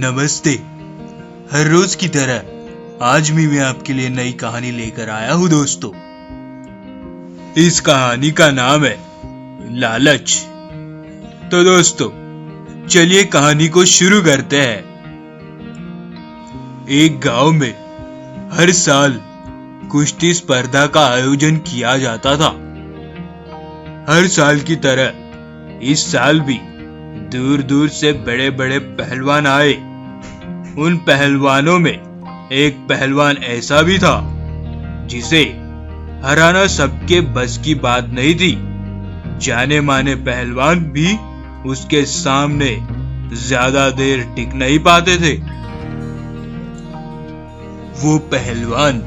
नमस्ते। हर रोज की तरह आज भी मैं आपके लिए नई कहानी लेकर आया हूँ दोस्तों। इस कहानी का नाम है लालच। तो दोस्तों चलिए कहानी को शुरू करते हैं। एक गांव में हर साल कुश्ती स्पर्धा का आयोजन किया जाता था। हर साल की तरह इस साल भी दूर दूर से बड़े बड़े पहलवान आए। उन पहलवानों में एक पहलवान ऐसा भी था जिसे हराना सबके बस की बात नहीं थी। जाने माने पहलवान भी उसके सामने ज्यादा देर टिक नहीं पाते थे। वो पहलवान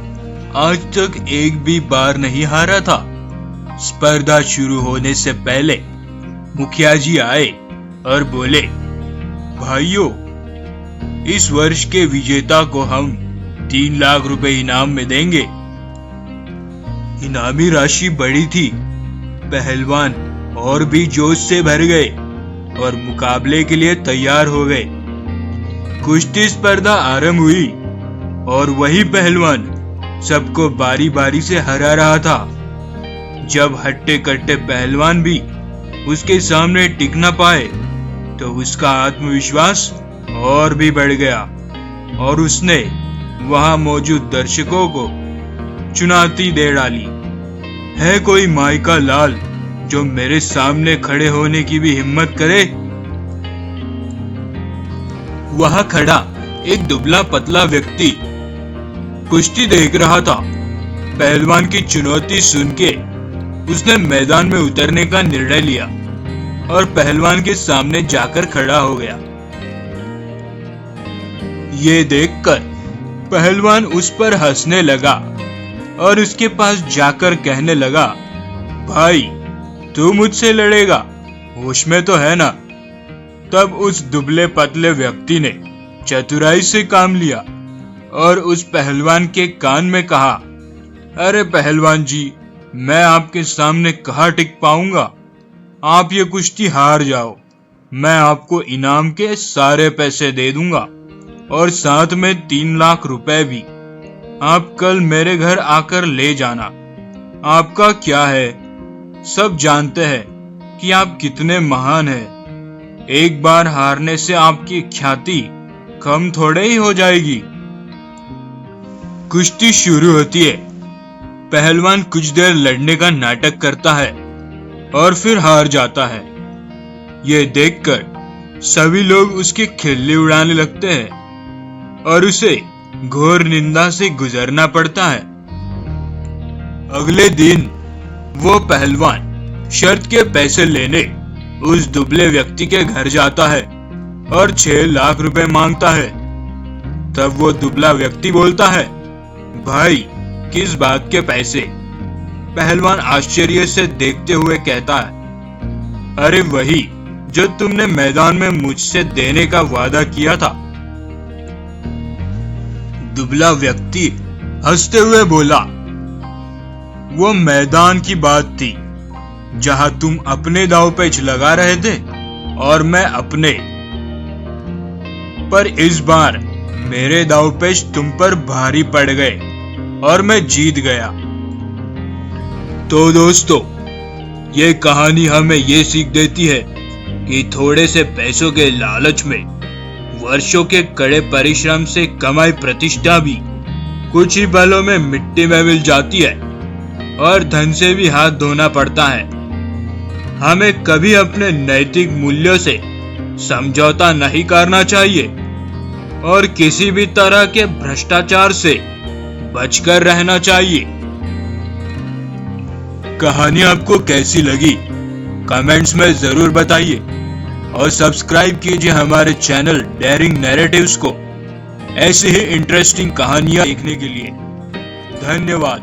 आज तक एक भी बार नहीं हारा था। स्पर्धा शुरू होने से पहले मुखिया जी आए और बोले, भाइयों, इस वर्ष के विजेता को हम 3 लाख रुपए इनाम में देंगे। इनामी राशि बड़ी थी। पहलवान और भी जोश से भर गए और मुकाबले के लिए तैयार हो गए। कुश्ती स्पर्धा आरंभ हुई और वही पहलवान सबको बारी बारी से हरा रहा था। जब हट्टे कट्टे पहलवान भी उसके सामने टिक न पाए तो उसका आत्मविश्वास और भी बढ़ गया और उसने वहां मौजूद दर्शकों को चुनौती दे डाली। है कोई माई का लाल जो मेरे सामने खड़े होने की भी हिम्मत करे? वहां खड़ा एक दुबला पतला व्यक्ति कुश्ती देख रहा था। पहलवान की चुनौती सुन के उसने मैदान में उतरने का निर्णय लिया और पहलवान के सामने जाकर खड़ा हो गया। ये देखकर पहलवान उस पर हंसने लगा और उसके पास जाकर कहने लगा, भाई तू मुझसे लड़ेगा, होश में तो है ना? तब उस दुबले पतले व्यक्ति ने चतुराई से काम लिया और उस पहलवान के कान में कहा, अरे पहलवान जी, मैं आपके सामने कहाँ टिक पाऊंगा? आप ये कुश्ती हार जाओ, मैं आपको इनाम के सारे पैसे दे दूंगा और साथ में 3 लाख रुपए भी। आप कल मेरे घर आकर ले जाना। आपका क्या है, सब जानते हैं कि आप कितने महान हैं। एक बार हारने से आपकी ख्याति कम थोड़े ही हो जाएगी। कुश्ती शुरू होती है। पहलवान कुछ देर लड़ने का नाटक करता है और फिर हार जाता है। ये देखकर सभी लोग उसकी खिल्ली उड़ाने लगते हैं और उसे घोर निंदा से गुजरना पड़ता है। अगले दिन वो पहलवान शर्त के पैसे लेने उस दुबले व्यक्ति के घर जाता है और 6 लाख रुपए मांगता है। तब वो दुबला व्यक्ति बोलता है, भाई किस बात के पैसे? पहलवान आश्चर्य से देखते हुए कहता है, अरे वही जो तुमने मैदान में मुझसे देने का वादा किया था। दुबला व्यक्ति हंसते हुए बोला, वो मैदान की बात थी जहां तुम अपने दांव पेच लगा रहे थे और मैं अपने, पर इस बार मेरे दांव पेच तुम पर भारी पड़ गए और मैं जीत गया। तो दोस्तों ये कहानी हमें ये सीख देती है कि थोड़े से पैसों के लालच में वर्षों के कड़े परिश्रम से कमाई प्रतिष्ठा भी कुछ ही पलों में मिट्टी में मिल जाती है और धन से भी हाथ धोना पड़ता है। हमें कभी अपने नैतिक मूल्यों से समझौता नहीं करना चाहिए और किसी भी तरह के भ्रष्टाचार से बचकर रहना चाहिए। कहानी आपको कैसी लगी कमेंट्स में जरूर बताइए और सब्सक्राइब कीजिए हमारे चैनल डेयरिंग नैरेटिव्स को ऐसी ही इंटरेस्टिंग कहानियां देखने के लिए। धन्यवाद।